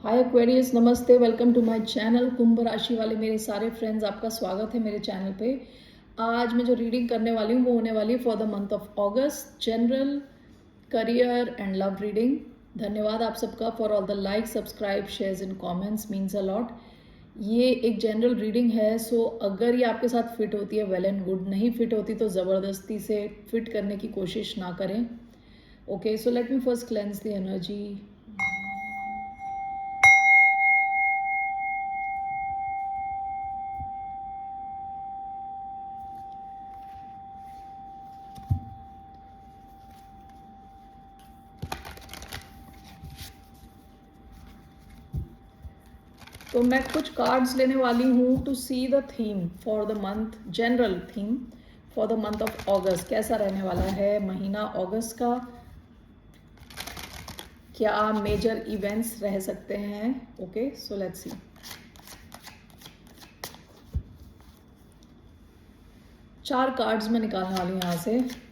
हाय Aquarius, नमस्ते। Welcome to my channel. कुंभ राशि वाले मेरे सारे फ्रेंड्स, आपका स्वागत है मेरे चैनल पे। आज मैं जो रीडिंग करने वाली हूँ वो होने वाली है for the month of August, general, career and love reading. धन्यवाद आप सबका for all the like, subscribe, shares and comments, means a lot. ये एक जनरल रीडिंग है, सो अगर ये आपके साथ फिट होती है वेल एंड गुड, नहीं फिट होती तो ज़बरदस्ती से फिट करने की कोशिश ना करें। Okay, so let me first cleanse the energy. तो मैं कुछ कार्ड्स लेने वाली हूँ to see the theme for the month, general theme for the month of August. कैसा रहने वाला है महीना अगस्त का, क्या मेजर इवेंट्स रह सकते हैं। ओके, सो लेट्स सी। चार कार्ड्स मैं निकालने वाली हूँ यहाँ से।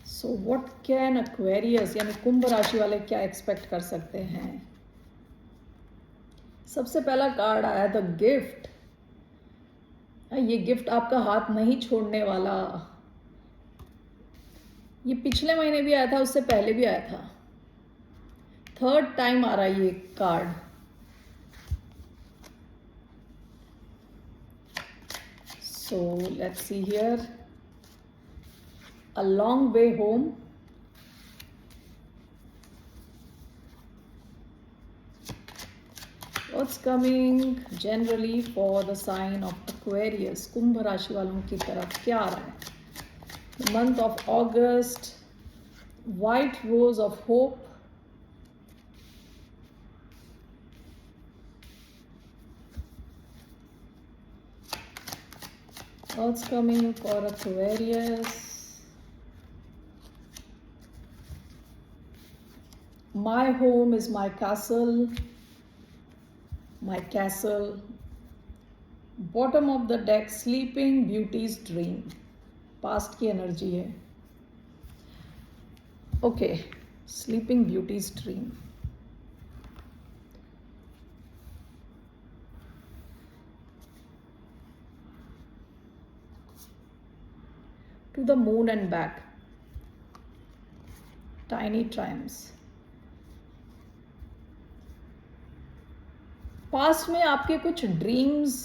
सो व्हाट कैन एक्वेरियस यानी कुंभ राशि वाले क्या एक्सपेक्ट कर सकते हैं। सबसे पहला कार्ड आया द गिफ्ट। ये गिफ्ट आपका हाथ नहीं छोड़ने वाला। ये पिछले महीने भी आया था, उससे पहले भी आया था। थर्ड टाइम आ रहा है ये card. So let's see here, a long way home, what's coming generally for the sign of Aquarius, कुंभ राशि वालों की तरफ क्या आ रहा है। The month of August, white rose of hope, what's coming for Aquarius, my home is my castle, my castle, bottom of the deck, sleeping beauty's dream, past की energy है। Okay, sleeping beauty's dream. To the moon and back, tiny triumphs. Past में आपके कुछ dreams,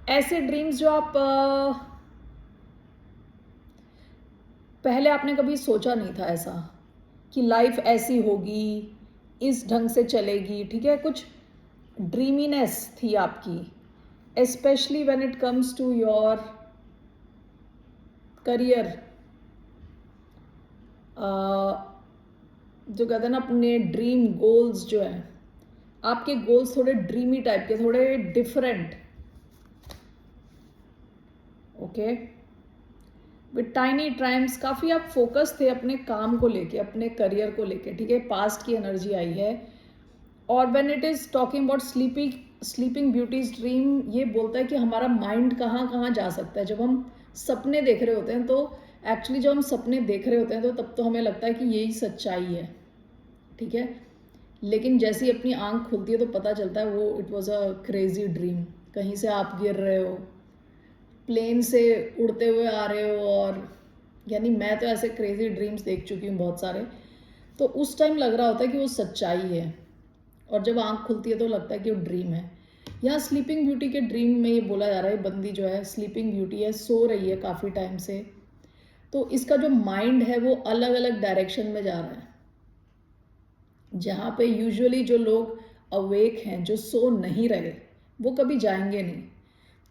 ऐसे dreams जो आप पहले आपने कभी सोचा नहीं था ऐसा कि लाइफ ऐसी होगी, इस ढंग से चलेगी, ठीक है। कुछ ड्रीमीनेस थी आपकी, specially when it comes to your career. जो कहते हैं ना, अपने ड्रीम गोल्स जो हैं, आपके गोल्स थोड़े ड्रीमी टाइप के, थोड़े different. Okay, with tiny triumphs, काफ़ी आप फोकस थे अपने काम को लेके, अपने करियर को लेके, ठीक है। पास्ट की एनर्जी आई है। और when it is talking about sleeping beauty's dream, ये बोलता है कि हमारा माइंड कहाँ कहाँ जा सकता है। जब हम सपने देख रहे होते हैं तो एक्चुअली जब हम सपने देख रहे होते हैं तो तब तो हमें लगता है कि यही सच्चाई है, ठीक है। लेकिन जैसे ही अपनी आंख खुलती है तो पता चलता है वो it was a crazy dream. कहीं से आप गिर रहे हो, प्लेन से उड़ते हुए आ रहे हो, और यानी मैं तो ऐसे क्रेजी ड्रीम्स देख चुकी हूँ बहुत सारे। तो उस टाइम लग रहा होता है कि वो सच्चाई है, और जब आंख खुलती है तो लगता है कि वो ड्रीम है। यहाँ स्लीपिंग ब्यूटी के ड्रीम में ये बोला जा रहा है, बंदी जो है स्लीपिंग ब्यूटी है, सो रही है काफ़ी टाइम से। तो इसका जो माइंड है वो अलग अलग डायरेक्शन में जा रहा है। जहाँ पे यूजुअली जो लोग अवेक हैं, जो सो नहीं रहे, वो कभी जाएंगे नहीं।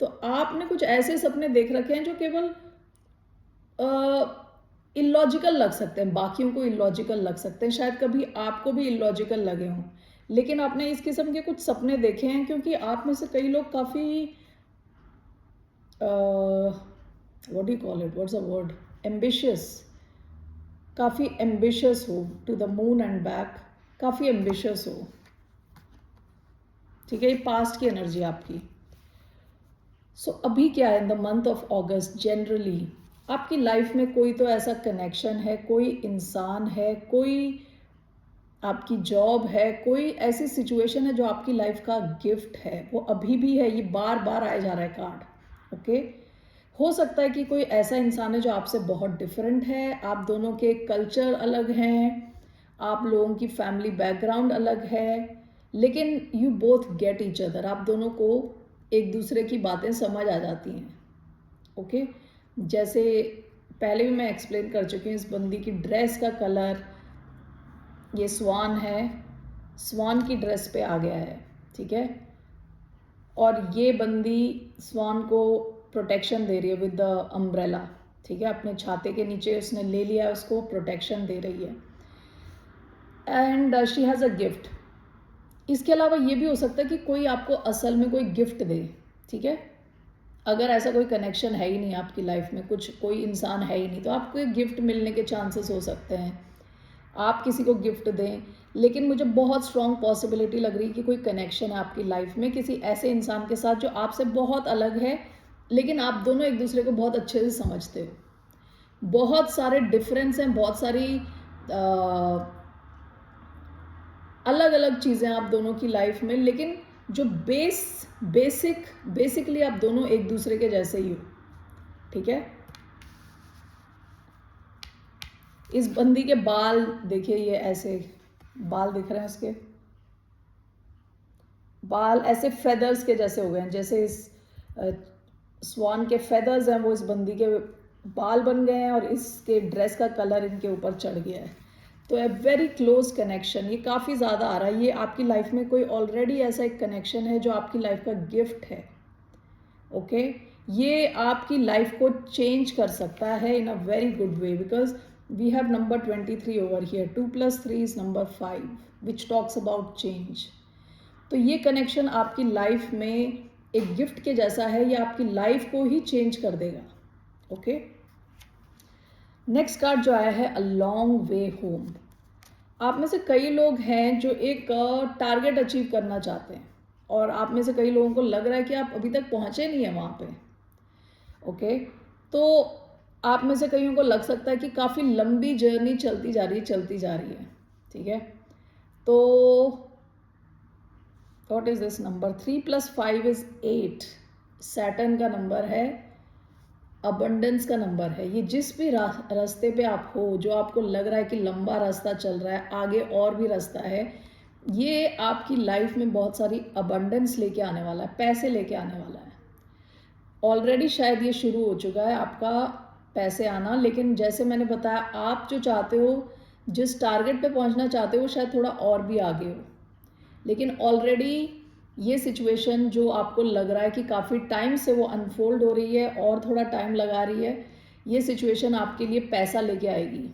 तो आपने कुछ ऐसे सपने देख रखे हैं जो केवल इलॉजिकल लग सकते हैं, बाकियों को इलॉजिकल लग सकते हैं, शायद कभी आपको भी इलॉजिकल लगे हों। लेकिन आपने इस किस्म के कुछ सपने देखे हैं क्योंकि आप में से कई लोग काफ़ी what do you call it, what's a word, ambitious, काफ़ी एम्बिशियस हो। To the moon and back, काफ़ी एम्बिशियस हो, ठीक है। ये पास्ट की एनर्जी आपकी। सो अभी क्या है, in the month of August generally आपकी लाइफ में कोई तो ऐसा कनेक्शन है, कोई इंसान है, कोई आपकी जॉब है, कोई ऐसी सिचुएशन है जो आपकी लाइफ का गिफ्ट है, वो अभी भी है, ये बार बार आया जा रहा है कार्ड। ओके, हो सकता है कि कोई ऐसा इंसान है जो आपसे बहुत डिफरेंट है, आप दोनों के कल्चर अलग हैं, आप लोगों की फैमिली बैकग्राउंड अलग है, लेकिन you both get each other, आप दोनों को एक दूसरे की बातें समझ आ जाती हैं। ओके, जैसे पहले भी मैं एक्सप्लेन कर चुकी हूँ, इस बंदी की ड्रेस का कलर, ये स्वान है, स्वान की ड्रेस पे आ गया है, ठीक है। और ये बंदी स्वान को प्रोटेक्शन दे रही है विद द अम्ब्रेला, ठीक है, अपने छाते के नीचे उसने ले लिया, उसको प्रोटेक्शन दे रही है। And she has a gift. इसके अलावा ये भी हो सकता है कि कोई आपको असल में कोई गिफ्ट दे, ठीक है। अगर ऐसा कोई कनेक्शन है ही नहीं आपकी लाइफ में, कुछ कोई इंसान है ही नहीं, तो आपको एक गिफ्ट मिलने के चांसेस हो सकते हैं, आप किसी को गिफ्ट दें। लेकिन मुझे बहुत स्ट्रॉन्ग पॉसिबिलिटी लग रही है कि कोई कनेक्शन है आपकी लाइफ में किसी ऐसे इंसान के साथ जो आपसे बहुत अलग है, लेकिन आप दोनों एक दूसरे को बहुत अच्छे से समझते हो। बहुत सारे डिफरेंस हैं, बहुत सारी अलग अलग चीज़ें आप दोनों की लाइफ में, लेकिन जो बेसिकली आप दोनों एक दूसरे के जैसे ही हो, ठीक है। इस बंदी के बाल देखिए, ये ऐसे बाल दिख रहे हैं, उसके बाल ऐसे फेदर्स के जैसे हो गए हैं, जैसे इस स्वान के फेदर्स हैं, वो इस बंदी के बाल बन गए हैं और इसके ड्रेस का कलर इनके ऊपर चढ़ गया है। तो ए वेरी क्लोज कनेक्शन, ये काफ़ी ज़्यादा आ रहा है। ये आपकी लाइफ में कोई ऑलरेडी ऐसा एक कनेक्शन है जो आपकी लाइफ का गिफ्ट है। ओके, ये आपकी लाइफ को चेंज कर सकता है in a very good way, because we have number 23 over here, 2 + 3 is number 5 which talks about change. तो ये कनेक्शन आपकी लाइफ में एक गिफ्ट के जैसा है, ये आपकी लाइफ को ही चेंज कर देगा। ओके, नेक्स्ट कार्ड जो आया है, अ लॉन्ग वे होम। आप में से कई लोग हैं जो एक टारगेट अचीव करना चाहते हैं, और आप में से कई लोगों को लग रहा है कि आप अभी तक पहुंचे नहीं हैं वहाँ पे। ओके, तो आप में से कईयों को लग सकता है कि काफ़ी लंबी जर्नी चलती जा रही है, ठीक है। तो what is this number, 3 + 5 is 8, Saturn का नंबर है, अबंडेंस का नंबर है। ये जिस भी रास्ते पे आप हो, जो आपको लग रहा है कि लंबा रास्ता चल रहा है, आगे और भी रास्ता है, ये आपकी लाइफ में बहुत सारी अबंडेंस लेके आने वाला है, पैसे लेके आने वाला है। ऑलरेडी शायद ये शुरू हो चुका है आपका पैसे आना, लेकिन जैसे मैंने बताया, आप जो चाहते हो, जिस टारगेट पे पहुंचना चाहते हो, शायद थोड़ा और भी आगे हो, लेकिन ऑलरेडी ये सिचुएशन जो आपको लग रहा है कि काफ़ी टाइम से वो अनफोल्ड हो रही है और थोड़ा टाइम लगा रही है, ये सिचुएशन आपके लिए पैसा लेके आएगी।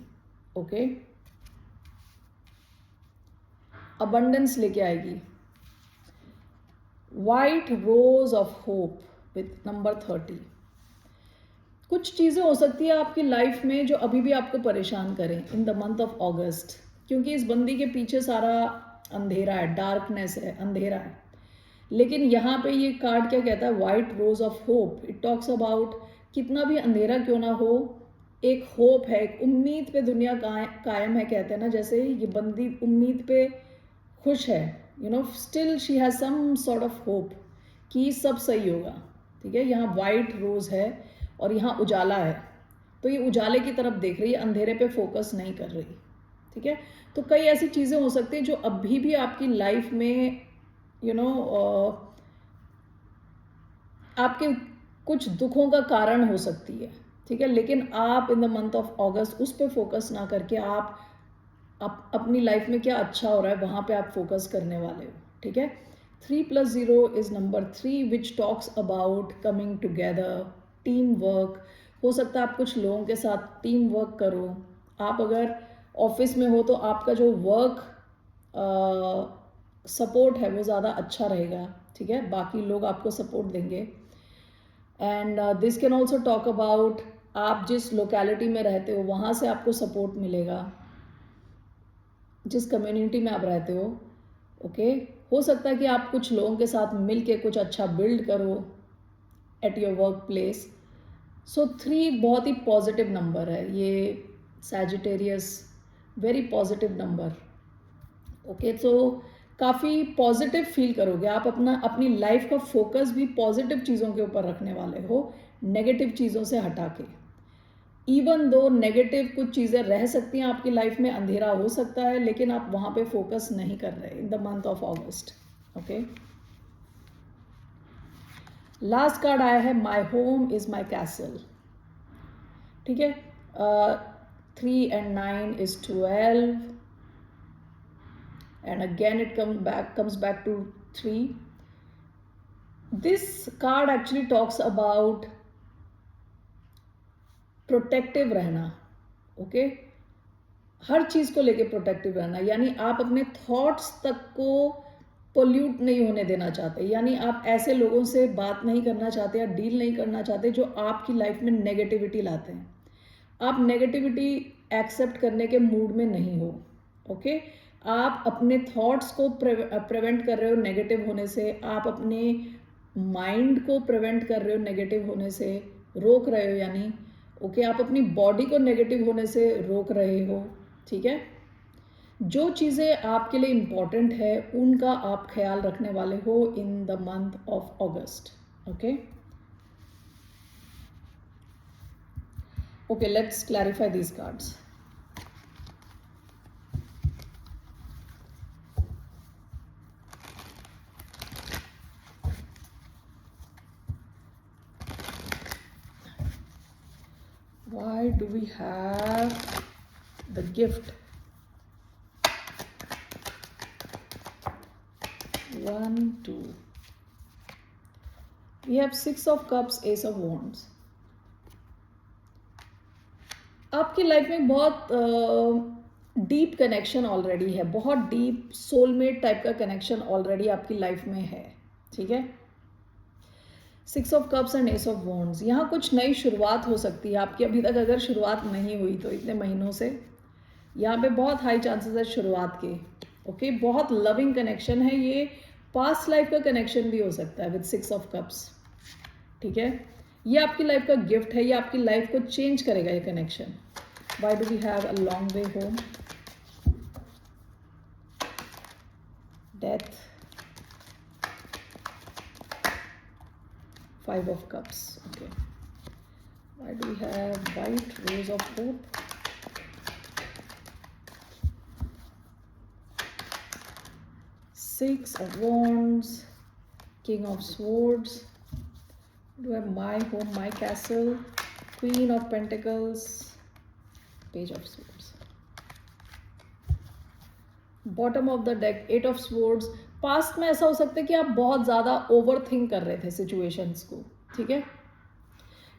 ओके, अबंडेंस लेके आएगी। White rose of hope with number 30। कुछ चीज़ें हो सकती है आपकी लाइफ में जो अभी भी आपको परेशान करें इन द मंथ ऑफ अगस्त, क्योंकि इस बंदी के पीछे सारा अंधेरा है, डार्कनेस है, अंधेरा है। लेकिन यहाँ पे ये कार्ड क्या कहता है, white rose of hope. It talks about कितना भी अंधेरा क्यों ना हो, एक होप है, एक उम्मीद पे दुनिया कायम है, कहते हैं ना। जैसे ये बंदी उम्मीद पे खुश है, you know, still she has some sort of hope कि सब सही होगा, ठीक है। यहाँ वाइट रोज है और यहाँ उजाला है, तो ये उजाले की तरफ देख रही है, अंधेरे पे फोकस नहीं कर रही, ठीक है। तो कई ऐसी चीज़ें हो सकती हैं जो अभी भी आपकी लाइफ में आपके कुछ दुखों का कारण हो सकती है, ठीक है। लेकिन आप इन द मंथ ऑफ अगस्त उस पर फोकस ना करके आप अपनी लाइफ में क्या अच्छा हो रहा है वहाँ पे आप फोकस करने वाले हो, ठीक है। 3 + 0 is number 3 which talks about coming together, team work. हो सकता है आप कुछ लोगों के साथ टीम वर्क करो। आप अगर ऑफिस में हो तो आपका जो वर्क सपोर्ट है वो ज़्यादा अच्छा रहेगा, ठीक है, बाकी लोग आपको सपोर्ट देंगे। And this can also talk about आप जिस लोकेलिटी में रहते हो वहाँ से आपको सपोर्ट मिलेगा, जिस कम्युनिटी में आप रहते हो। ओके, हो सकता है कि आप कुछ लोगों के साथ मिल के कुछ अच्छा बिल्ड करो एट योर वर्क प्लेस। सो 3 बहुत ही पॉजिटिव नंबर है ये, Sagittarius, very positive number. Okay, तो काफ़ी पॉजिटिव फील करोगे आप, अपनी लाइफ का फोकस भी पॉजिटिव चीज़ों के ऊपर रखने वाले हो, नेगेटिव चीज़ों से हटा के। इवन दो नेगेटिव कुछ चीज़ें रह सकती हैं आपकी लाइफ में, अंधेरा हो सकता है, लेकिन आप वहाँ पे फोकस नहीं कर रहे इन the month of August. Okay, last card आया है my home is my castle. ठीक है, 3 and 9 is 12, and again it comes back to 3. This card actually talks about protective रहना। ओके, हर चीज़ को लेके प्रोटेक्टिव रहना, यानी आप अपने थॉट्स तक को पोल्यूट नहीं होने देना चाहते, यानी आप ऐसे लोगों से बात नहीं करना चाहते या डील नहीं करना चाहते जो आपकी लाइफ में नेगेटिविटी लाते हैं। आप नेगेटिविटी एक्सेप्ट करने के मूड में नहीं हो। ओके, आप अपने थॉट्स को प्रिवेंट कर रहे हो नेगेटिव होने से, आप अपने माइंड को प्रिवेंट कर रहे हो नेगेटिव होने से, रोक रहे हो यानी। ओके, आप अपनी बॉडी को नेगेटिव होने से रोक रहे हो। ठीक है, जो चीज़ें आपके लिए इम्पॉर्टेंट है उनका आप ख्याल रखने वाले हो इन the month of August. Okay, okay, let's clarify these cards. Why do we have the gift? 1 2, we have 6 of cups, Ace of wands. आपकी लाइफ में बहुत डीप कनेक्शन ऑलरेडी है, बहुत डीप सोलमेट टाइप का कनेक्शन ऑलरेडी आपकी life में है। ठीक है, 6 of cups and S of wands, यहाँ कुछ नई शुरुआत हो सकती है आपकी, अभी तक अगर शुरुआत नहीं हुई तो इतने महीनों से यहाँ पे बहुत हाई चांसेस है शुरुआत के। ओके, बहुत लविंग कनेक्शन है ये, पास्ट लाइफ का कनेक्शन भी हो सकता है विद 6 ऑफ कप्स। ठीक है, ये आपकी लाइफ का गिफ्ट है, ये आपकी लाइफ को चेंज करेगा ये connection. Why do we have a long way home, death, 5 of cups. Okay, why do we have white, rose of hope, 6 of wands, king of swords, do I have my home, my castle, queen of pentacles, page of swords, bottom of the deck, 8 of swords. Past में ऐसा हो सकता है कि आप बहुत ज़्यादा over think कर रहे थे सिचुएशंस को। ठीक है,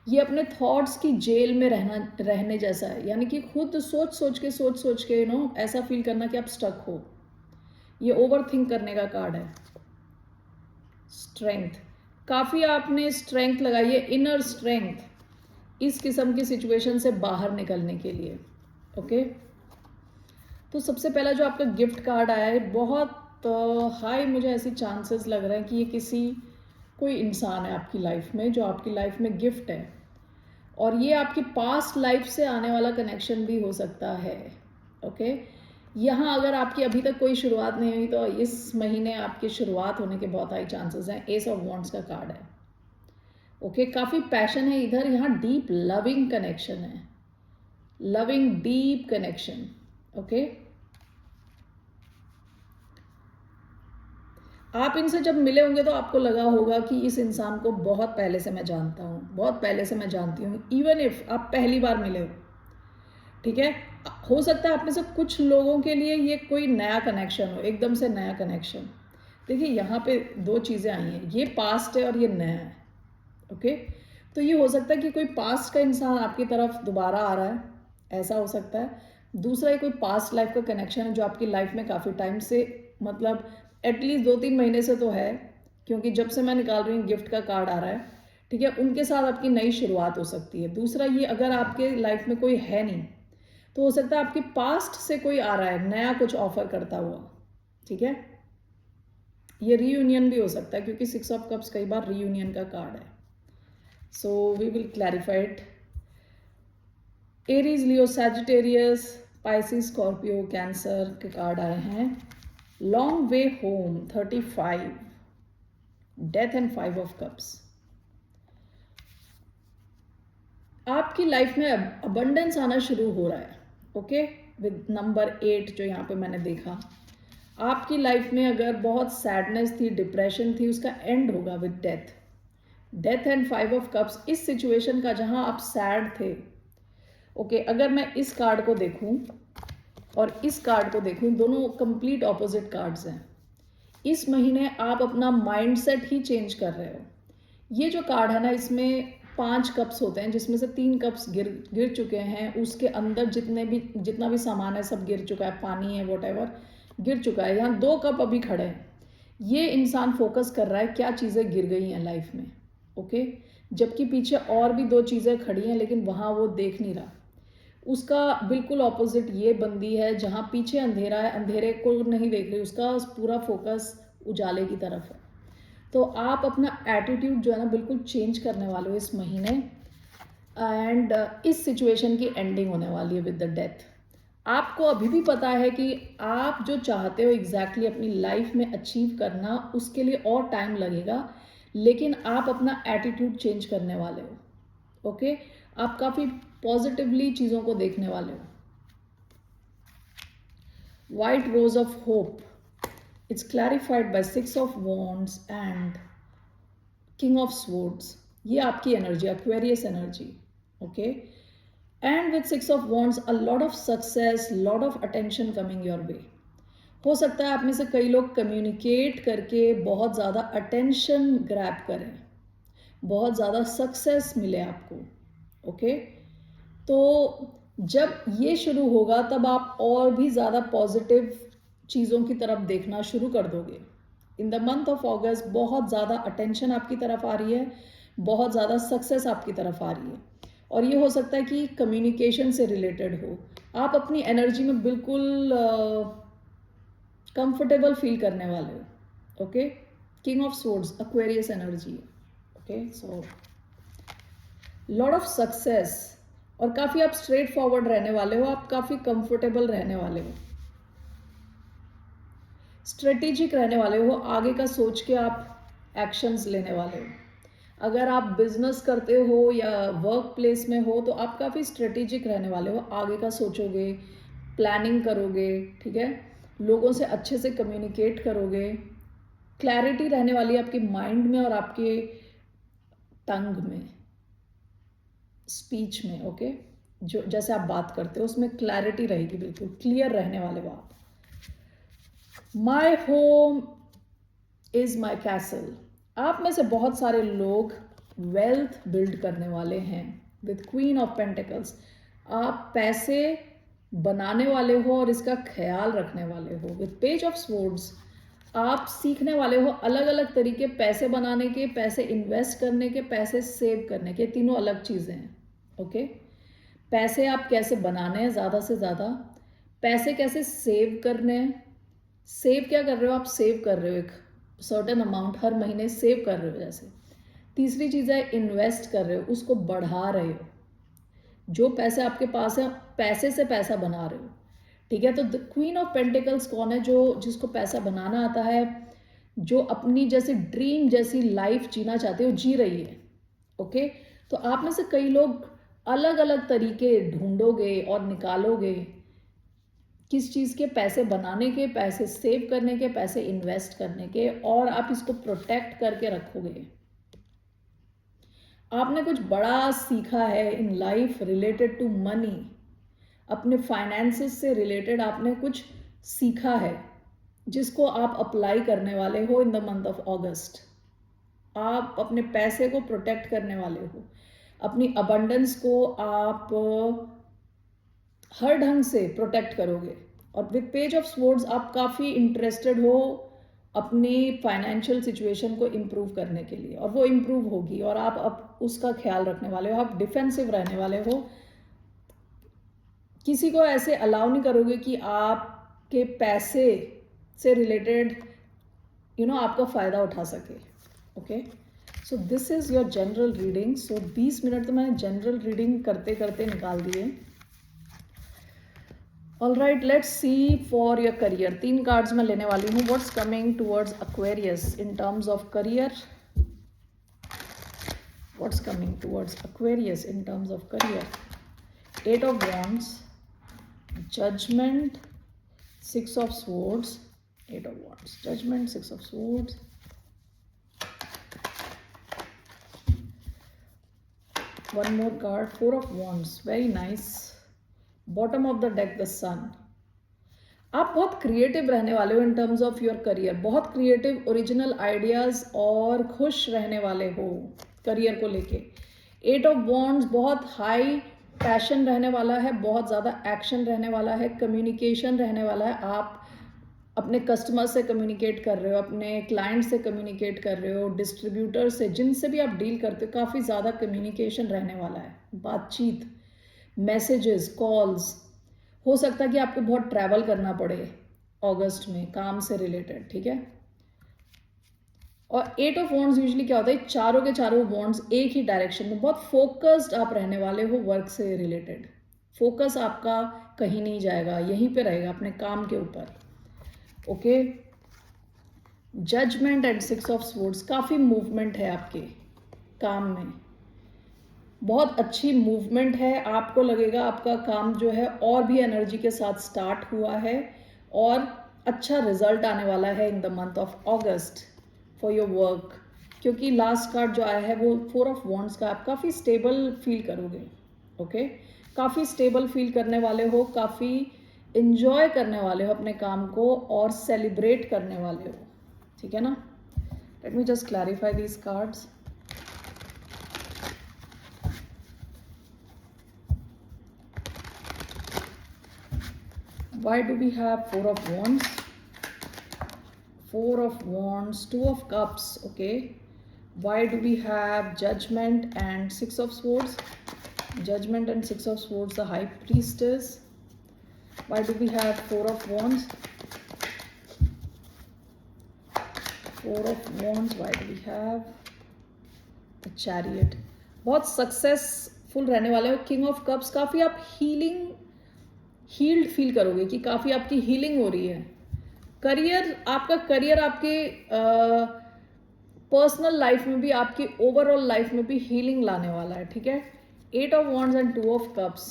ये अपने थॉट्स की जेल में रहने जैसा है, यानी कि खुद सोच सोच के ऐसा फील करना कि आप स्टक हो। ये ओवर थिंक करने का कार्ड है। स्ट्रेंथ, काफ़ी आपने स्ट्रेंथ लगाई है, इनर स्ट्रेंथ इस किस्म की सिचुएशन से बाहर निकलने के लिए। ओके, तो सबसे पहला जो आपका गिफ्ट कार्ड आया है, बहुत हाई मुझे ऐसी चांसेस लग रहे हैं कि ये कोई इंसान है आपकी लाइफ में जो आपकी लाइफ में गिफ्ट है, और ये आपकी पास्ट लाइफ से आने वाला कनेक्शन भी हो सकता है। ओके, यहाँ अगर आपकी अभी तक कोई शुरुआत नहीं हुई तो इस महीने आपकी शुरुआत होने के बहुत हाई चांसेस हैं। एस ऑफ वॉन्ड्स का कार्ड है। ओके, काफ़ी पैशन है इधर, यहाँ डीप लविंग कनेक्शन है, लविंग डीप कनेक्शन। ओके, आप इनसे जब मिले होंगे तो आपको लगा होगा कि इस इंसान को बहुत पहले से मैं जानता हूँ, बहुत पहले से मैं जानती हूँ, इवन इफ आप पहली बार मिले हो। ठीक है, हो सकता है आप में से कुछ लोगों के लिए ये कोई नया कनेक्शन हो, एकदम से नया कनेक्शन। देखिए यहाँ पे 2 चीज़ें आई हैं, ये पास्ट है और ये नया है। ओके, तो ये हो सकता है कि कोई पास्ट का इंसान आपकी तरफ दोबारा आ रहा है, ऐसा हो सकता है। दूसरा, ये कोई पास्ट लाइफ का कनेक्शन है जो आपकी लाइफ में काफ़ी टाइम से, मतलब एटलीस्ट 2-3 महीने से तो है, क्योंकि जब से मैं निकाल रही हूँ गिफ्ट का कार्ड आ रहा है। ठीक है, उनके साथ आपकी नई शुरुआत हो सकती है। दूसरा, ये अगर आपके लाइफ में कोई है नहीं तो हो सकता है आपकी पास्ट से कोई आ रहा है नया कुछ ऑफर करता हुआ। ठीक है, ये रीयूनियन भी हो सकता है क्योंकि 6 ऑफ कप्स कई बार रीयूनियन का कार्ड है। So we will clarify it. Aries, Leo, Sagittarius, Pisces, Scorpio, Cancer के कार्ड आए हैं। Long way home 35, death and 5 of cups. आपकी लाइफ में अबंडेंस आना शुरू हो रहा है, ओके, विद नंबर 8 जो यहाँ पे मैंने देखा। आपकी लाइफ में अगर बहुत सैडनेस थी, डिप्रेशन थी, उसका एंड होगा with death. Death and 5 of cups इस सिचुएशन का जहाँ आप सैड थे, ओके। अगर मैं इस कार्ड को देखूं और इस कार्ड को देखूं, दोनों कंप्लीट ऑपोजिट कार्ड्स हैं। इस महीने आप अपना माइंडसेट ही चेंज कर रहे हो। ये जो कार्ड है ना, इसमें 5 कप्स होते हैं, जिसमें से 3 कप्स गिर चुके हैं। उसके अंदर जितना भी सामान है सब गिर चुका है, पानी है, वॉटएवर गिर चुका है। यहाँ 2 कप अभी खड़े हैं। ये इंसान फोकस कर रहा है क्या चीज़ें गिर गई हैं लाइफ में, ओके। जबकि पीछे और भी 2 चीज़ें खड़ी हैं, लेकिन वहाँ वो देख नहीं रहा। उसका बिल्कुल ऑपोजिट ये बंदी है, जहाँ पीछे अंधेरा है, अंधेरे को नहीं देख रही, उसका पूरा फोकस उजाले की तरफ है। तो आप अपना एटीट्यूड जो है ना बिल्कुल चेंज करने वाले हो इस महीने। एंड इस सिचुएशन की एंडिंग होने वाली है विद द डेथ। आपको अभी भी पता है कि आप जो चाहते हो एग्जैक्टली अपनी लाइफ में अचीव करना, उसके लिए और टाइम लगेगा, लेकिन आप अपना एटीट्यूड चेंज करने वाले हो, ओके। आप काफ़ी पॉजिटिवली चीज़ों को देखने वाले हो। White rose of hope, it's clarified by 6 of wands and king of swords। ये आपकी energy, Aquarius energy, okay. And with 6 of wands a lot of success, lot of attention coming your way। हो सकता है आप में से कई लोग कम्युनिकेट करके बहुत ज़्यादा अटेंशन ग्रैब करें, बहुत ज़्यादा सक्सेस मिले आपको, ओके। तो जब ये शुरू होगा तब आप और भी ज़्यादा पॉजिटिव चीज़ों की तरफ देखना शुरू कर दोगे। इन द मंथ ऑफ अगस्त बहुत ज़्यादा अटेंशन आपकी तरफ आ रही है, बहुत ज़्यादा सक्सेस आपकी तरफ आ रही है। और ये हो सकता है कि कम्युनिकेशन से रिलेटेड हो। आप अपनी एनर्जी में बिल्कुल कंफर्टेबल फील करने वाले हो, okay. King of swords Aquarius energy, okay. So lot of success, और काफ़ी आप स्ट्रेट फॉरवर्ड रहने वाले हो, आप काफ़ी कंफर्टेबल रहने वाले हो, स्ट्रेटेजिक रहने वाले हो, आगे का सोच के आप एक्शंस लेने वाले हो। अगर आप बिजनेस करते हो या वर्क प्लेस में हो तो आप काफ़ी स्ट्रेटेजिक रहने वाले हो, आगे का सोचोगे, प्लानिंग करोगे, ठीक है। लोगों से अच्छे से कम्युनिकेट करोगे, क्लैरिटी रहने वाली है आपके माइंड में और आपके टंग में, स्पीच में, ओके। जो जैसे आप बात करते हो उसमें क्लैरिटी रहेगी, बिल्कुल क्लियर रहने वाले हो आप। My home is my castle. आप में से बहुत सारे लोग वेल्थ बिल्ड करने वाले हैं विद क्वीन ऑफ पेंटिकल्स। आप पैसे बनाने वाले हो और इसका ख्याल रखने वाले हो विद पेज ऑफ स्वॉर्ड्स। आप सीखने वाले हो अलग अलग तरीके पैसे बनाने के, पैसे इन्वेस्ट करने के, पैसे सेव करने के। तीनों अलग चीज़ें हैं, ओके। पैसे आप कैसे बनाने हैं ज़्यादा से ज़्यादा, पैसे कैसे सेव करने हैं। सेव क्या कर रहे हो आप, सेव कर रहे हो एक सर्टेन अमाउंट हर महीने सेव कर रहे हो जैसे। तीसरी चीज़ है इन्वेस्ट कर रहे हो, उसको बढ़ा रहे हो। जो पैसे आपके पास है, पैसे से पैसा बना रहे हो, ठीक है। तो द क्वीन ऑफ पेंटिकल्स कौन है, जो जिसको पैसा बनाना आता है, जो अपनी जैसे ड्रीम जैसी लाइफ जीना चाहते हो, जी रही है, ओके। तो आप में से कई लोग अलग अलग तरीके ढूंढोगे और निकालोगे किस चीज़ के, पैसे बनाने के, पैसे सेव करने के, पैसे इन्वेस्ट करने के, और आप इसको प्रोटेक्ट करके रखोगे। आपने कुछ बड़ा सीखा है in life related to money, अपने फाइनेंसेस से रिलेटेड आपने कुछ सीखा है जिसको आप अप्लाई करने वाले हो इन द मंथ ऑफ अगस्त। आप अपने पैसे को प्रोटेक्ट करने वाले हो, अपनी अबंडेंस को आप हर ढंग से प्रोटेक्ट करोगे। और विद पेज ऑफ स्वॉर्ड्स आप काफ़ी इंटरेस्टेड हो अपनी फाइनेंशियल सिचुएशन को इम्प्रूव करने के लिए, और वो इम्प्रूव होगी और आप अब उसका ख्याल रखने वाले हो। आप डिफेंसिव रहने वाले हो, किसी को ऐसे अलाउ नहीं करोगे कि आपके पैसे से रिलेटेड आपका फ़ायदा उठा सके, okay. So this is your general reading. So 20 minute तो मैंने जनरल रीडिंग करते करते निकाल दिए। All right, let's see for your career. 3 cards मैं लेने वाली हूँ। What's coming towards Aquarius in terms of career? What's coming towards Aquarius in terms of career? 8 of Wands, Judgment, 6 of Swords, 8 of Wands, Judgment, 6 of Swords. One more card, 4 of Wands, very nice. Bottom of the deck, the Sun. आप बहुत creative रहने वाले हो in terms of your career, बहुत creative original ideas और खुश रहने वाले हो करियर को लेके। 8 ऑफ वॉन्ड्स बहुत हाई पैशन रहने वाला है, बहुत ज़्यादा एक्शन रहने वाला है, कम्युनिकेशन रहने वाला है। आप अपने कस्टमर से कम्युनिकेट कर रहे हो, अपने क्लाइंट से कम्युनिकेट कर रहे हो, डिस्ट्रीब्यूटर से, जिनसे भी आप डील करते हो, काफ़ी ज़्यादा कम्युनिकेशन रहने वाला है, बातचीत, मैसेजेस, कॉल्स। हो सकता है कि आपको बहुत ट्रैवल करना पड़े अगस्त में काम से रिलेटेड, ठीक है। और 8 ऑफ वॉन्ड्स यूजुअली क्या होता है, चारों के चारों वॉन्ड्स एक ही डायरेक्शन में, बहुत फोकस्ड आप रहने वाले हो वर्क से रिलेटेड। फोकस आपका कहीं नहीं जाएगा, यहीं पे रहेगा अपने काम के ऊपर। Okay, judgement and 6 of swords, काफ़ी मूवमेंट है आपके काम में, बहुत अच्छी मूवमेंट है। आपको लगेगा आपका काम जो है और भी एनर्जी के साथ स्टार्ट हुआ है और अच्छा रिजल्ट आने वाला है in the month of August for your work. क्योंकि लास्ट कार्ड जो आया है वो 4 ऑफ वॉन्ड्स का, आप काफ़ी स्टेबल फील करोगे। ओके, काफ़ी स्टेबल फील करने वाले हो, काफ़ी इंजॉय करने वाले हो अपने काम को और सेलिब्रेट करने वाले हो, ठीक है ना। Let me just clarify these cards. Why do we have 4 of Wands? 4 of Wands, 2 of Cups, okay. Why do we have Judgment and 6 of Swords? Judgment and 6 of Swords, the High Priestess. Why do we have 4 of Wands? 4 of Wands, why do we have the Chariot? बहुत successful रहने वाले हो। King of cups, काफ़ी आप heeled feel करोगे कि काफ़ी आपकी हीलिंग हो रही है। करियर, आपका करियर आपके पर्सनल लाइफ में भी, आपकी ओवरऑल लाइफ में भी हीलिंग लाने वाला है, ठीक है। 8 of wands and 2 of cups,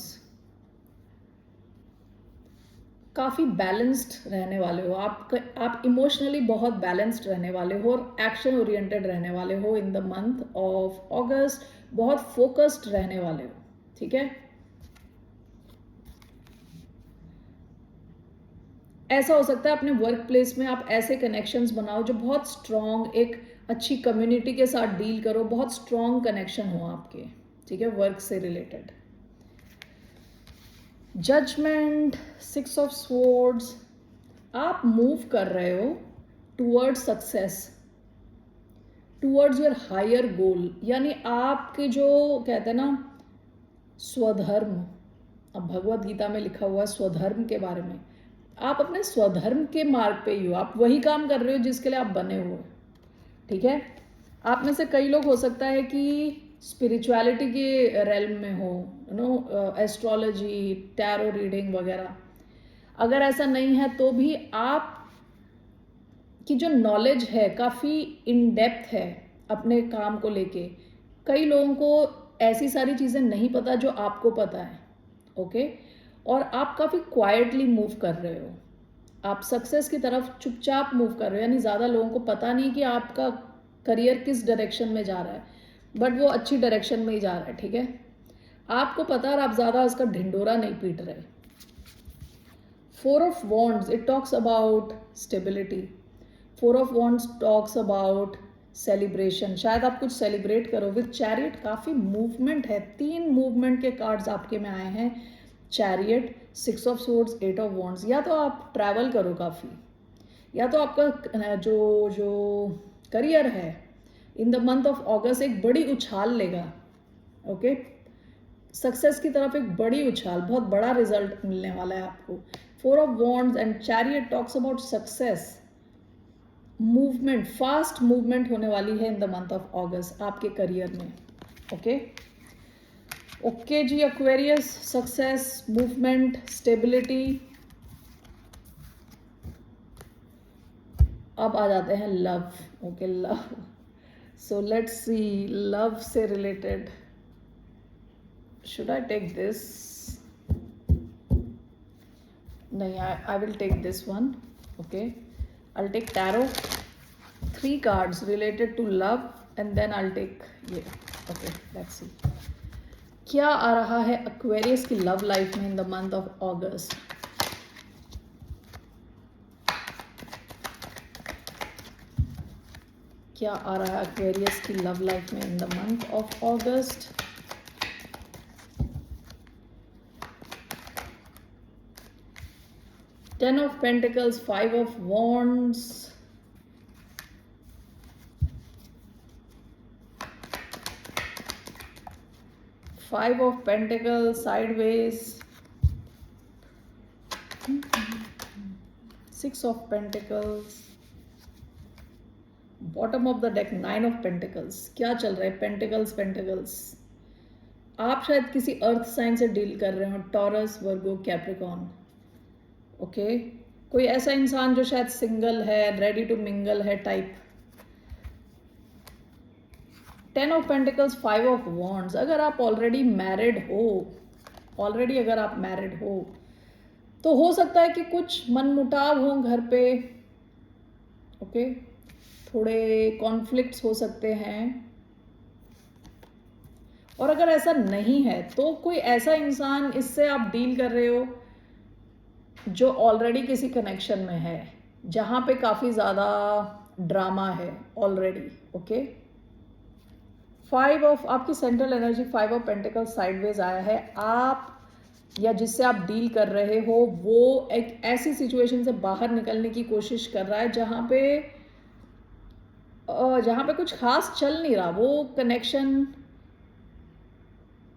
काफ़ी बैलेंस्ड रहने वाले हो आप इमोशनली बहुत बैलेंस्ड रहने वाले हो और एक्शन ओरिएंटेड रहने वाले हो इन द मंथ ऑफ अगस्त। बहुत फोकस्ड रहने वाले हो, ठीक है। ऐसा हो सकता है अपने वर्क प्लेस में आप ऐसे कनेक्शंस बनाओ जो बहुत स्ट्रॉन्ग, एक अच्छी कम्युनिटी के साथ डील करो, बहुत स्ट्रॉन्ग कनेक्शन हो आपके, ठीक है, वर्क से रिलेटेड। जजमेंट, 6 ऑफ स्वॉर्ड्स, आप मूव कर रहे हो towards success, towards your higher goal. यानी आपके जो कहते हैं ना स्वधर्म, अब भगवत गीता में लिखा हुआ है स्वधर्म के बारे में, आप अपने स्वधर्म के मार्ग पे ही हो, आप वही काम कर रहे हो जिसके लिए आप बने हुए, ठीक है। आप में से कई लोग हो सकता है कि स्पिरिचुअलिटी के रेल्म में हो, you know, astrology, tarot reading वगैरह। अगर ऐसा नहीं है तो भी आप की जो नॉलेज है काफ़ी इन डेप्थ है अपने काम को लेके। कई लोगों को ऐसी सारी चीज़ें नहीं पता जो आपको पता है, ओके। और आप काफ़ी क्वाइटली मूव कर रहे हो, आप सक्सेस की तरफ चुपचाप मूव कर रहे हो। यानी ज़्यादा लोगों को पता नहीं कि आपका करियर किस डायरेक्शन में जा रहा है, बट वो अच्छी डायरेक्शन में ही जा रहा है, ठीक है। आपको पता है और आप ज़्यादा उसका ढिंडोरा नहीं पीट रहे। 4 of wands, it talks about stability. 4 of wands talks about celebration, शायद आप कुछ सेलिब्रेट करो विद चैरियट। काफ़ी मूवमेंट है, 3 मूवमेंट के कार्ड्स आपके में आए हैं, chariot, 6 of swords, 8 of wands. या तो आप ट्रैवल करो काफ़ी, या तो आपका जो करियर है इन द मंथ ऑफ अगस्त एक बड़ी उछाल लेगा, ओके। सक्सेस की तरफ एक बड़ी उछाल, बहुत बड़ा रिजल्ट मिलने वाला है आपको। 4 of wands and chariot talks about success, movement, fast movement होने वाली है in the month of August आपके करियर में, ओके। ओके जी, एक्वेरियस, सक्सेस, मूवमेंट, स्टेबिलिटी, अब आ जाते हैं love. Okay, love. So let's see love से related. Should I take this? नहीं, I will take this one. Okay, I take tarot. 3 cards related to love and then I'll take ये. Okay, let's see क्या आ रहा है Aquarius की love life में इन the month of अगस्त. क्या आ रहा है एक्वेरियस की लव लाइफ में इन the month of August. Ten of Pentacles, 5 of Wands, Five of Pentacles sideways, 6 of Pentacles, bottom of the deck 9 of pentacles. क्या चल रहा है? Pentacles pentacles. आप शायद किसी अर्थ साइन से डील कर रहे हो, टॉरस, वर्गो, कैप्रिकॉन. ओके, कोई ऐसा इंसान जो शायद सिंगल है, रेडी टू मिंगल है type. 10 of pentacles, 5 of wands. अगर आप ऑलरेडी मैरिड हो, तो हो सकता है कि कुछ मनमुटाव हो घर पे. ओके, थोड़े कॉन्फ्लिक्ट्स हो सकते हैं. और अगर ऐसा नहीं है तो कोई ऐसा इंसान इससे आप डील कर रहे हो जो ऑलरेडी किसी कनेक्शन में है, जहां पे काफी ज्यादा ड्रामा है ऑलरेडी. ओके, 5 ऑफ आपकी central energy 5 of pentacles sideways आया है. आप या जिससे आप डील कर रहे हो वो एक ऐसी सिचुएशन से बाहर निकलने की कोशिश कर रहा है जहां पे कुछ खास चल नहीं रहा. वो कनेक्शन,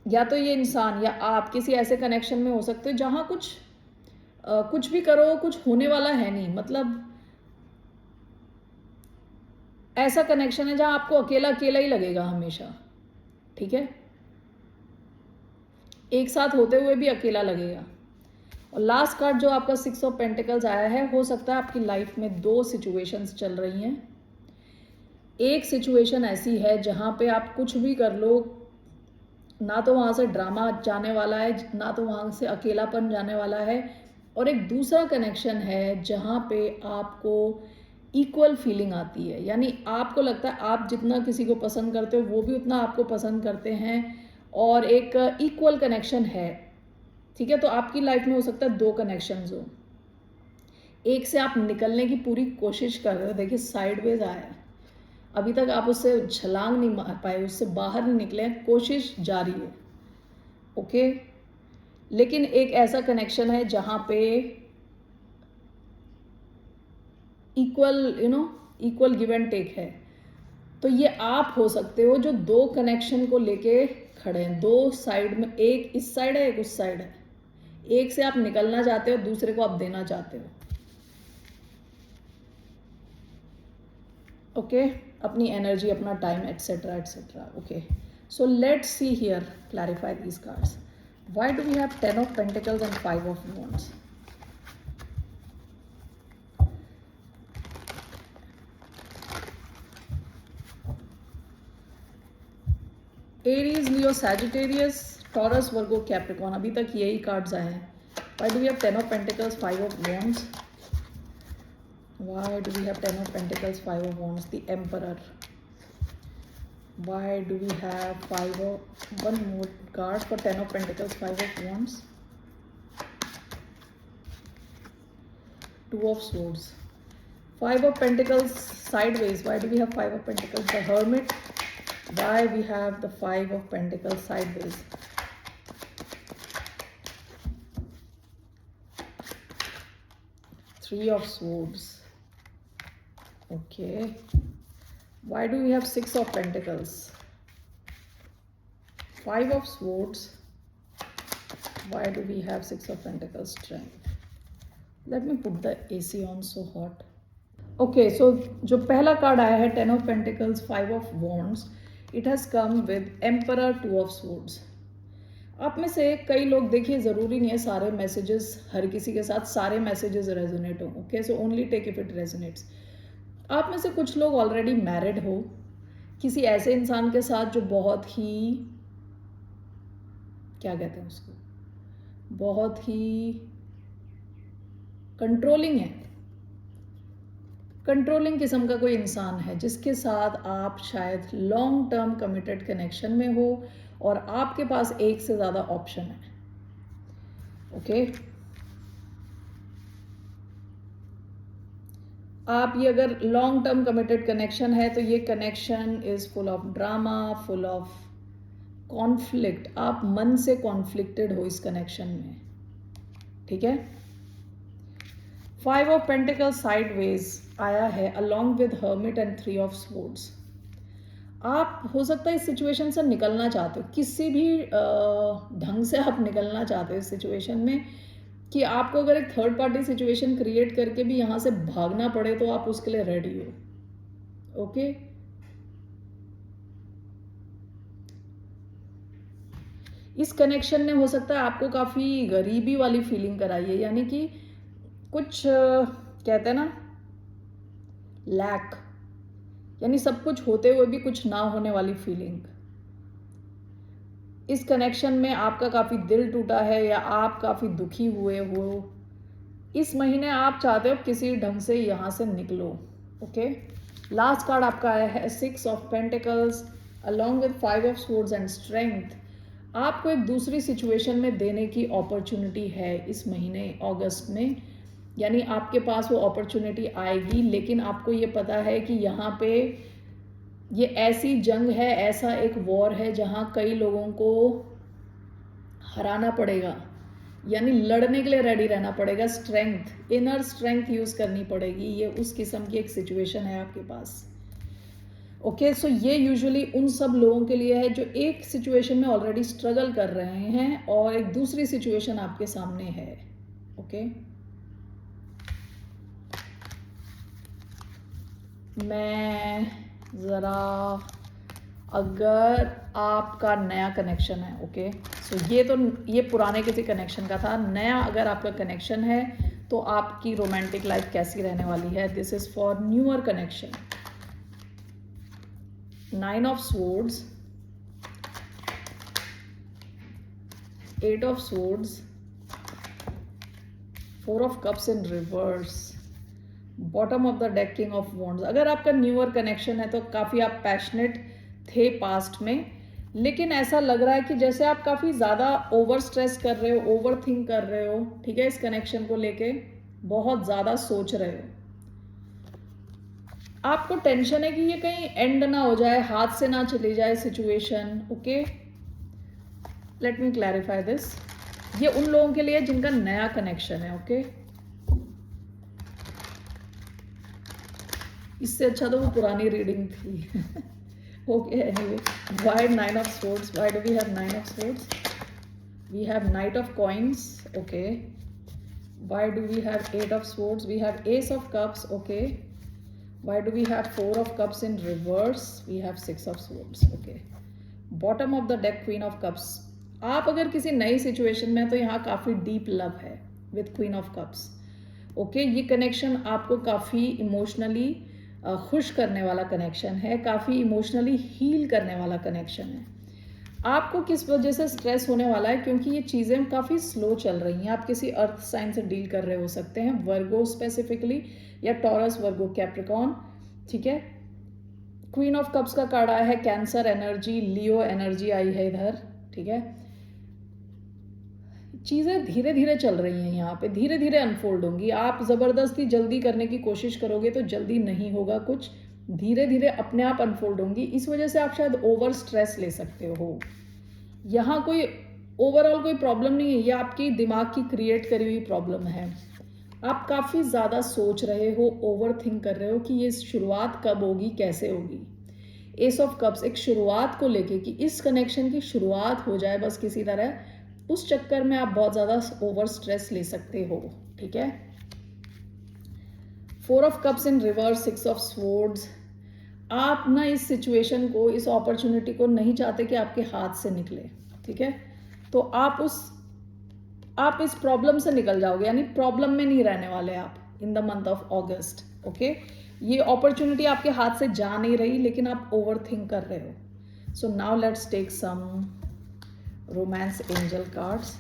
या तो ये इंसान या आप किसी ऐसे कनेक्शन में हो सकते हो जहां कुछ भी करो कुछ होने वाला है नहीं. मतलब ऐसा कनेक्शन है जहां आपको अकेला अकेला ही लगेगा हमेशा. ठीक है, एक साथ होते हुए भी अकेला लगेगा. और लास्ट कार्ड जो आपका 6 ऑफ पेंटिकल्स आया है, हो सकता है आपकी लाइफ में 2 सिचुएशंस चल रही हैं. एक सिचुएशन ऐसी है जहां पे आप कुछ भी कर लो, ना तो वहां से ड्रामा जाने वाला है, ना तो वहां से अकेलापन जाने वाला है. और एक दूसरा कनेक्शन है जहां पे आपको इक्वल फीलिंग आती है. यानी आपको लगता है आप जितना किसी को पसंद करते हो वो भी उतना आपको पसंद करते हैं, और एक इक्वल कनेक्शन है. ठीक है, तो आपकी लाइफ में हो सकता है 2 कनेक्शंस हो. एक से आप निकलने की पूरी कोशिश कर रहे हो. देखिए साइडवेज आया है, अभी तक आप उससे छलांग नहीं मार पाए, उससे बाहर नहीं निकले, कोशिश जारी है. ओके, लेकिन एक ऐसा कनेक्शन है जहां पे इक्वल गिव एंड टेक है. तो ये आप हो सकते हो जो 2 कनेक्शन को लेके खड़े हैं. 2 साइड में, एक इस साइड है एक उस साइड है. एक से आप निकलना चाहते हो, दूसरे को आप देना चाहते हो. ओके, अपनी एनर्जी, अपना time, etcetera etcetera. Okay, so let's see here, clarify these cards. Why do we have 10 of pentacles and 5 of wands? Aries, Leo, Sagittarius, Taurus, Virgo, Capricorn. अभी तक यही कार्ड्स आए हैं. Why do we have 10 of pentacles, 5 of wands? Why do we have 10 of Pentacles, 5 of Wands, the Emperor? Why do we have 1 more card for 10 of Pentacles, 5 of Wands? 2 of Swords. 5 of Pentacles sideways. Why do we have 5 of Pentacles? The Hermit. Why we have the 5 of Pentacles sideways? 3 of Swords. Okay, why do we have 6 of Pentacles, 5 of Swords? Why do we have 6 of Pentacles, Strength? Let me put the AC on, so hot. Okay, so जो पहला card आया है 10 of Pentacles, 5 of Wands, it has come with Emperor, 2 of Swords. आप में से कई लोग, देखिए ज़रूरी नहीं है सारे मैसेजेस हर किसी के साथ सारे मैसेजेस रेजोनेट हो. Okay, so only take if it resonates. आप में से कुछ लोग ऑलरेडी मैरिड हो किसी ऐसे इंसान के साथ जो बहुत ही, क्या कहते हैं उसको, बहुत ही कंट्रोलिंग है, कंट्रोलिंग किस्म का कोई इंसान है जिसके साथ आप शायद लॉन्ग टर्म कमिटेड कनेक्शन में हो और आपके पास एक से ज़्यादा ऑप्शन है। ओके, आप ये अगर लॉन्ग टर्म कमिटेड कनेक्शन है तो ये connection is full of drama, full of conflict. आप मन से कॉन्फ्लिक्टेड हो इस कनेक्शन में, ठीक है। 5 ऑफ पेंटिकल साइडवेज आया है along with hermit and 3 of swords. आप हो सकता है इस सिचुएशन से निकलना चाहते हो, किसी भी ढंग से आप निकलना चाहते हो इस सिचुएशन में, कि आपको अगर एक थर्ड पार्टी सिचुएशन क्रिएट करके भी यहाँ से भागना पड़े तो आप उसके लिए रेडी हो। ओके, इस कनेक्शन ने हो सकता है आपको काफ़ी गरीबी वाली फीलिंग कराई है, यानी कि कुछ कहते हैं ना लैक, यानी सब कुछ होते हुए भी कुछ ना होने वाली फीलिंग। इस कनेक्शन में आपका काफ़ी दिल टूटा है या आप काफ़ी दुखी हुए हो। इस महीने आप चाहते हो किसी ढंग से यहाँ से निकलो। ओके, लास्ट कार्ड आपका आया है 6 of pentacles along with 5 of swords and strength. आपको एक दूसरी सिचुएशन में देने की अपॉर्चुनिटी है इस महीने अगस्त में, यानी आपके पास वो अपॉर्चुनिटी आएगी, लेकिन आपको ये पता है कि यहाँ पे ये ऐसी जंग है, ऐसा एक वॉर है जहाँ कई लोगों को हराना पड़ेगा, यानी लड़ने के लिए रेडी रहना पड़ेगा। स्ट्रेंथ, इनर स्ट्रेंथ यूज़ करनी पड़ेगी। ये उस किस्म की एक सिचुएशन है आपके पास। ओके, सो ये यूजुअली उन सब लोगों के लिए है जो एक सिचुएशन में ऑलरेडी स्ट्रगल कर रहे हैं और एक दूसरी सिचुएशन आपके सामने है। ओके, मैं ज़रा, अगर आपका नया कनेक्शन है, ओके, सो ये पुराने किसी कनेक्शन का था, नया अगर आपका कनेक्शन है तो आपकी रोमांटिक लाइफ कैसी रहने वाली है। This is for newer connection. 9 of swords, 8 of swords, 4 of cups in reverse, bottom of the deck king of wands. अगर आपका न्यूअर कनेक्शन है तो काफ़ी आप पैशनेट थे पास्ट में, लेकिन ऐसा लग रहा है कि जैसे आप काफ़ी ज़्यादा ओवर स्ट्रेस कर रहे हो, ओवर थिंक कर रहे हो, ठीक है, इस कनेक्शन को लेके बहुत ज़्यादा सोच रहे हो। आपको टेंशन है कि ये कहीं एंड ना हो जाए, हाथ से ना चली जाए situation. Okay, let me clarify this. ये उन लोगों के लिए जिनका नया कनेक्शन है। ओके, इससे अच्छा तो वो पुरानी रीडिंग थी। Okay, anyway, why 9 of swords? Why do we have 9 of swords? We have knight of coins. Okay, why do we have 8 of swords? We have ace of cups. Okay, why do we have 4 of cups in reverse? We have 6 of swords. Okay, bottom of the deck queen of cups. आप अगर किसी नई situation में, तो यहाँ काफ़ी deep love है with queen of cups. Okay, ये कनेक्शन आपको काफ़ी इमोशनली खुश करने वाला कनेक्शन है, काफ़ी इमोशनली हील करने वाला कनेक्शन है। आपको किस वजह से स्ट्रेस होने वाला है, क्योंकि ये चीज़ें काफ़ी स्लो चल रही हैं। आप किसी अर्थ साइन से डील कर रहे हो सकते हैं, वर्गो स्पेसिफिकली, या टॉरस, वर्गो, कैप्रिकॉन, ठीक है। क्वीन ऑफ कप्स का कार्ड आया है कैंसर एनर्जी, लियो एनर्जी आई है इधर, ठीक है। चीज़ें धीरे धीरे चल रही हैं, यहाँ पे धीरे धीरे अनफोल्ड होंगी। आप ज़बरदस्ती जल्दी करने की कोशिश करोगे तो जल्दी नहीं होगा, कुछ धीरे धीरे अपने आप अनफोल्ड होंगी। इस वजह से आप शायद ओवर स्ट्रेस ले सकते हो। यहाँ कोई ओवरऑल कोई प्रॉब्लम नहीं है, ये आपकी दिमाग की क्रिएट करी हुई प्रॉब्लम है। आप काफ़ी ज़्यादा सोच रहे हो, ओवर थिंक कर रहे हो कि ये शुरुआत कब होगी, कैसे होगी। एस ऑफ कप्स एक शुरुआत को लेके, कि इस कनेक्शन की शुरुआत हो जाए बस किसी तरह, उस चक्कर में आप बहुत ज़्यादा ओवर स्ट्रेस ले सकते हो, ठीक है। 4 of cups in reverse, 6 of swords. आप ना इस सिचुएशन को, इस अपॉर्चुनिटी को नहीं चाहते कि आपके हाथ से निकले, ठीक है। तो आप इस प्रॉब्लम से निकल जाओगे, यानी प्रॉब्लम में नहीं रहने वाले आप। इन the month of August. Okay, ये अपॉर्चुनिटी आपके हाथ से जा नहीं रही, लेकिन आप ओवर थिंक कर रहे हो. So now let's take some romance angel cards.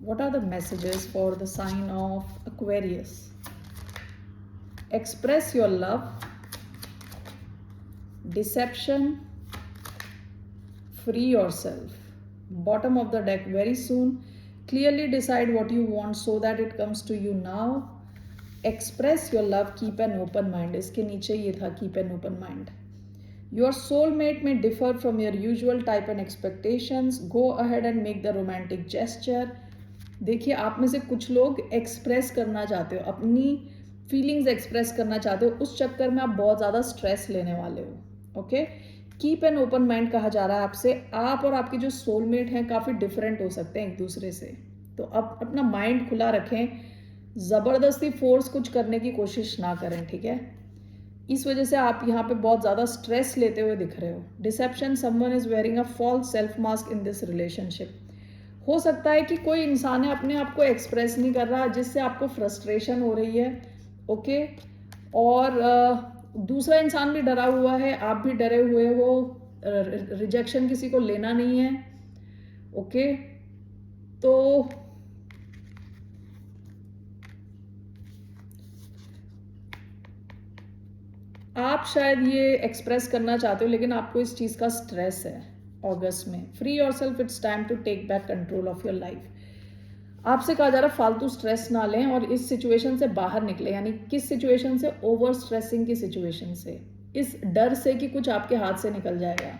What are the messages for the sign of Aquarius? Express your love, deception, free yourself. Bottom of the deck very soon. Clearly decide what you want so that it comes to you now. Express your love, keep an open mind. इसके नीचे ये था, keep an open mind. Your soulmate may differ from your usual type and expectations. Go ahead and make the romantic gesture. देखिए, आप में से कुछ लोग एक्सप्रेस करना चाहते हो, अपनी फीलिंग्स एक्सप्रेस करना चाहते हो, उस चक्कर में आप बहुत ज़्यादा स्ट्रेस लेने वाले हो. Okay, keep an open mind कहा जा रहा है आपसे. आप और आपके जो सोलमेट हैं काफ़ी डिफरेंट हो सकते हैं एक दूसरे से, तो आप अपना माइंड खुला रखें, ज़बरदस्ती फोर्स कुछ करने की कोशिश ना करें. ठीक है, इस वजह से आप यहाँ पे बहुत ज़्यादा स्ट्रेस लेते हुए दिख रहे हो. Deception, someone is wearing a false self mask in this relationship. हो सकता है कि कोई इंसान है अपने आप को एक्सप्रेस नहीं कर रहा, जिससे आपको फ्रस्ट्रेशन हो रही है. ओके, और दूसरा इंसान भी डरा हुआ है, आप भी डरे हुए हो. रिजेक्शन किसी को लेना नहीं है. ओके, तो आप शायद ये एक्सप्रेस करना चाहते हो, लेकिन आपको इस चीज़ का स्ट्रेस है अगस्त में. Free yourself, it's time to take back control of your life. आपसे कहा जा रहा है फालतू स्ट्रेस ना लें और इस सिचुएशन से बाहर निकले. यानी किस सिचुएशन से? ओवर स्ट्रेसिंग की सिचुएशन से, इस डर से कि कुछ आपके हाथ से निकल जाएगा.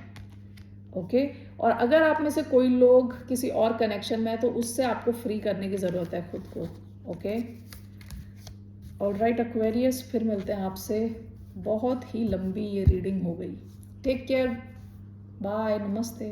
ओके, और अगर आप में से कोई लोग किसी और कनेक्शन में है तो उससे आपको फ्री करने की ज़रूरत है खुद को. ओके, ऑलराइट एक्वेरियस, फिर मिलते हैं आपसे. बहुत ही लंबी ये रीडिंग हो गई. टेक केयर, बाय, नमस्ते.